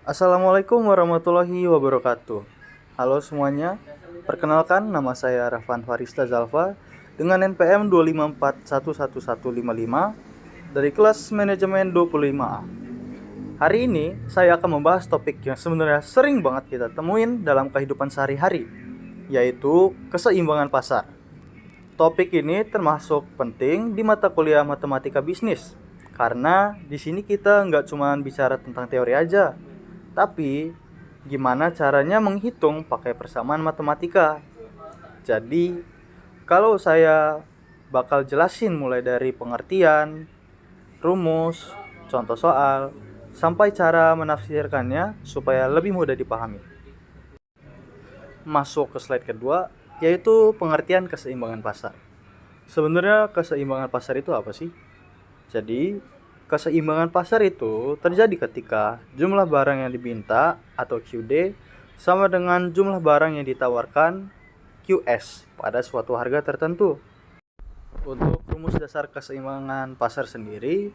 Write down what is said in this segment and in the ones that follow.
Assalamualaikum warahmatullahi wabarakatuh. Halo semuanya, perkenalkan nama saya Rafan Farista Zalfa dengan NPM 254111155 dari kelas manajemen 25A. Hari ini saya akan membahas topik yang sebenarnya sering banget kita temuin dalam kehidupan sehari-hari, yaitu keseimbangan pasar. Topik ini termasuk penting di mata kuliah matematika bisnis, karena di sini kita nggak cuma bicara tentang teori aja, tapi gimana caranya menghitung pakai persamaan matematika. Jadi, kalau saya bakal jelasin mulai dari pengertian, rumus, contoh soal, sampai cara menafsirkannya supaya lebih mudah dipahami. Masuk ke slide kedua, yaitu pengertian keseimbangan pasar. Sebenarnya keseimbangan pasar itu apa sih? Jadi, keseimbangan pasar itu terjadi ketika jumlah barang yang diminta atau QD sama dengan jumlah barang yang ditawarkan QS pada suatu harga tertentu. Untuk rumus dasar keseimbangan pasar sendiri,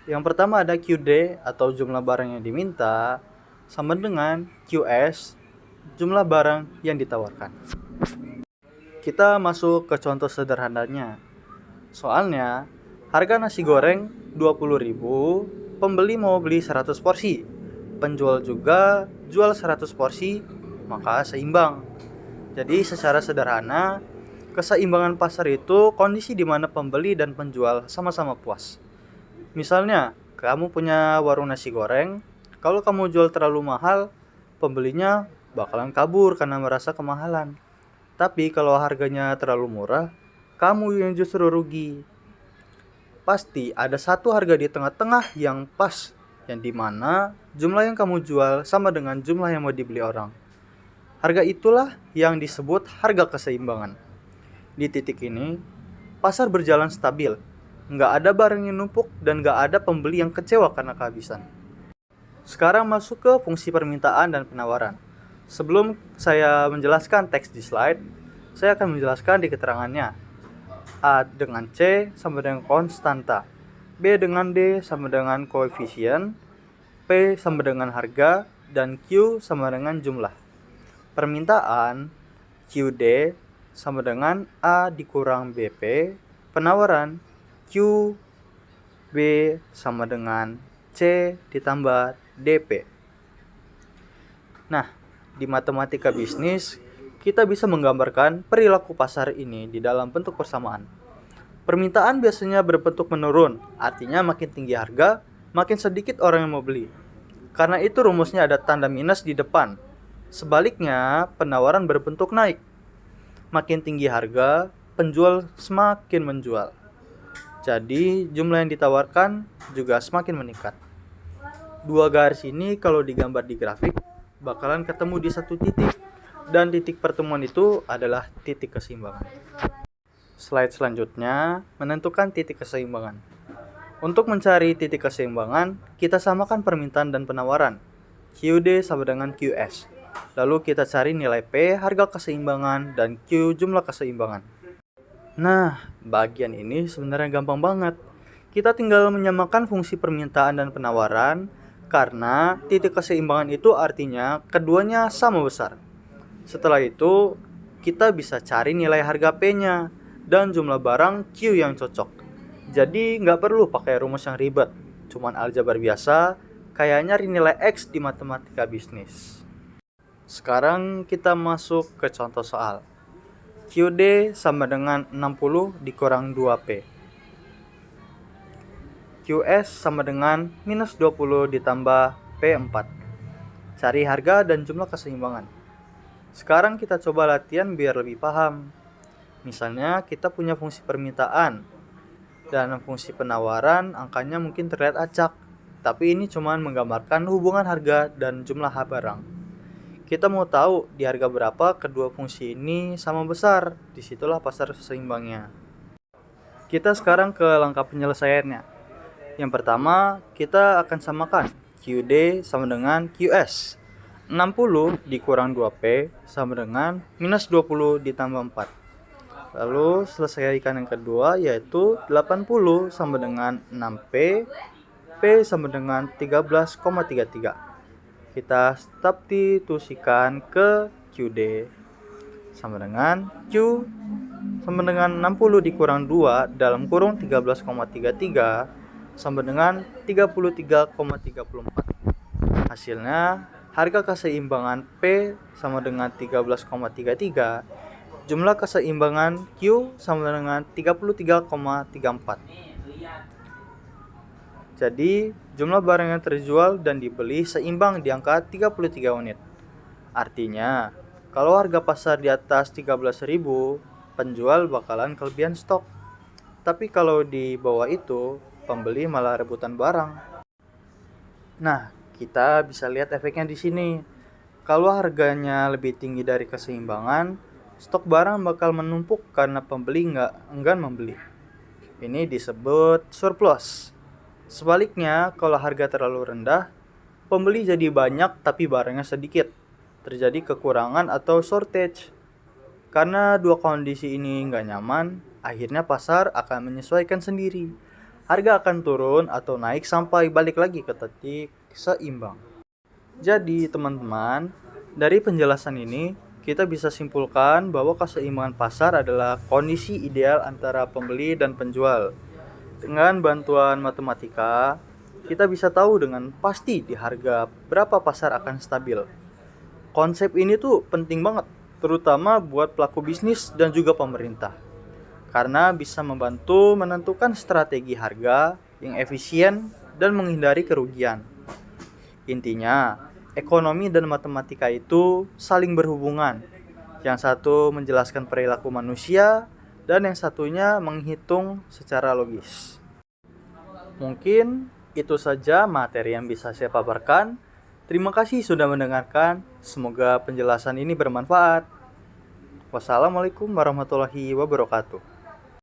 yang pertama ada QD atau jumlah barang yang diminta sama dengan QS jumlah barang yang ditawarkan. Kita masuk ke contoh sederhananya. Soalnya, harga nasi goreng 20.000, pembeli mau beli 100 porsi. Penjual juga jual 100 porsi, maka seimbang. Jadi secara sederhana, keseimbangan pasar itu kondisi di mana pembeli dan penjual sama-sama puas. Misalnya, kamu punya warung nasi goreng, kalau kamu jual terlalu mahal, pembelinya bakalan kabur karena merasa kemahalan. Tapi kalau harganya terlalu murah, kamu yang justru rugi. Pasti ada satu harga di tengah-tengah yang pas, yang dimana jumlah yang kamu jual sama dengan jumlah yang mau dibeli orang. Harga itulah yang disebut harga keseimbangan. Di titik ini, pasar berjalan stabil. Nggak ada barang yang numpuk dan nggak ada pembeli yang kecewa karena kehabisan. Sekarang masuk ke fungsi permintaan dan penawaran. Sebelum saya menjelaskan teks di slide, saya akan menjelaskan di keterangannya. A dengan C sama dengan konstanta, B dengan D sama dengan koefisien, P sama dengan harga, dan Q sama dengan jumlah. Permintaan QD sama dengan A dikurang BP, penawaran QB sama dengan C ditambah DP. Nah, di matematika bisnis, kita bisa menggambarkan perilaku pasar ini di dalam bentuk persamaan. Permintaan biasanya berbentuk menurun, artinya makin tinggi harga, makin sedikit orang yang mau beli. Karena itu rumusnya ada tanda minus di depan. Sebaliknya, penawaran berbentuk naik. Makin tinggi harga, penjual semakin menjual. Jadi, jumlah yang ditawarkan juga semakin meningkat. Dua garis ini kalau digambar di grafik, bakalan ketemu di satu titik, dan titik pertemuan itu adalah titik keseimbangan. Slide selanjutnya menentukan titik keseimbangan. Untuk mencari titik keseimbangan, kita samakan permintaan dan penawaran. QD sama dengan QS. Lalu kita cari nilai P, harga keseimbangan, dan Q, jumlah keseimbangan. Nah, bagian ini sebenarnya gampang banget. Kita tinggal menyamakan fungsi permintaan dan penawaran, karena titik keseimbangan itu artinya keduanya sama besar. Setelah itu, kita bisa cari nilai harga P-nya dan jumlah barang Q yang cocok. Jadi nggak perlu pakai rumus yang ribet, cuman aljabar biasa, kayak nyari nilai X di matematika bisnis. Sekarang kita masuk ke contoh soal. QD sama dengan 60 dikurang 2P. QS sama dengan minus 20 ditambah P4. Cari harga dan jumlah keseimbangan. Sekarang kita coba latihan biar lebih paham. Misalnya kita punya fungsi permintaan dan fungsi penawaran, angkanya mungkin terlihat acak, tapi ini cuma menggambarkan hubungan harga dan jumlah barang. Kita mau tahu di harga berapa kedua fungsi ini sama besar, disitulah pasar seimbangnya. Kita sekarang ke langkah penyelesaiannya. Yang pertama, kita akan samakan QD sama dengan QS. 60 dikurang 2P sama dengan minus 20 ditambah 4. Lalu selesaikan yang kedua, yaitu 80 sama dengan 6P, P sama dengan 13,33. kita substitusikan ke QD sama dengan Q sama dengan 60 dikurang 2 dalam kurung 13,33 sama dengan 33,34. Hasilnya harga keseimbangan P sama dengan 13,33, jumlah keseimbangan Q sama dengan 33,34. Jadi jumlah barang yang terjual dan dibeli seimbang di angka 33 unit. Artinya kalau harga pasar di atas 13.000, penjual bakalan kelebihan stok. Tapi kalau di bawah itu, pembeli malah rebutan barang. Nah, kita bisa lihat efeknya di sini. Kalau harganya lebih tinggi dari keseimbangan, stok barang bakal menumpuk karena pembeli nggak enggan membeli. Ini disebut surplus. Sebaliknya, kalau harga terlalu rendah, pembeli jadi banyak tapi barangnya sedikit. Terjadi kekurangan atau shortage. Karena dua kondisi ini nggak nyaman, akhirnya pasar akan menyesuaikan sendiri. Harga akan turun atau naik sampai balik lagi ke titik seimbang. Jadi teman-teman, dari penjelasan ini kita bisa simpulkan bahwa keseimbangan pasar adalah kondisi ideal antara pembeli dan penjual. Dengan bantuan matematika, kita bisa tahu dengan pasti di harga berapa pasar akan stabil. Konsep ini tuh penting banget, terutama buat pelaku bisnis dan juga pemerintah. Karena bisa membantu menentukan strategi harga yang efisien dan menghindari kerugian. Intinya, ekonomi dan matematika itu saling berhubungan. Yang satu menjelaskan perilaku manusia dan yang satunya menghitung secara logis. Mungkin itu saja materi yang bisa saya paparkan. Terima kasih sudah mendengarkan. Semoga penjelasan ini bermanfaat. Wassalamualaikum warahmatullahi wabarakatuh.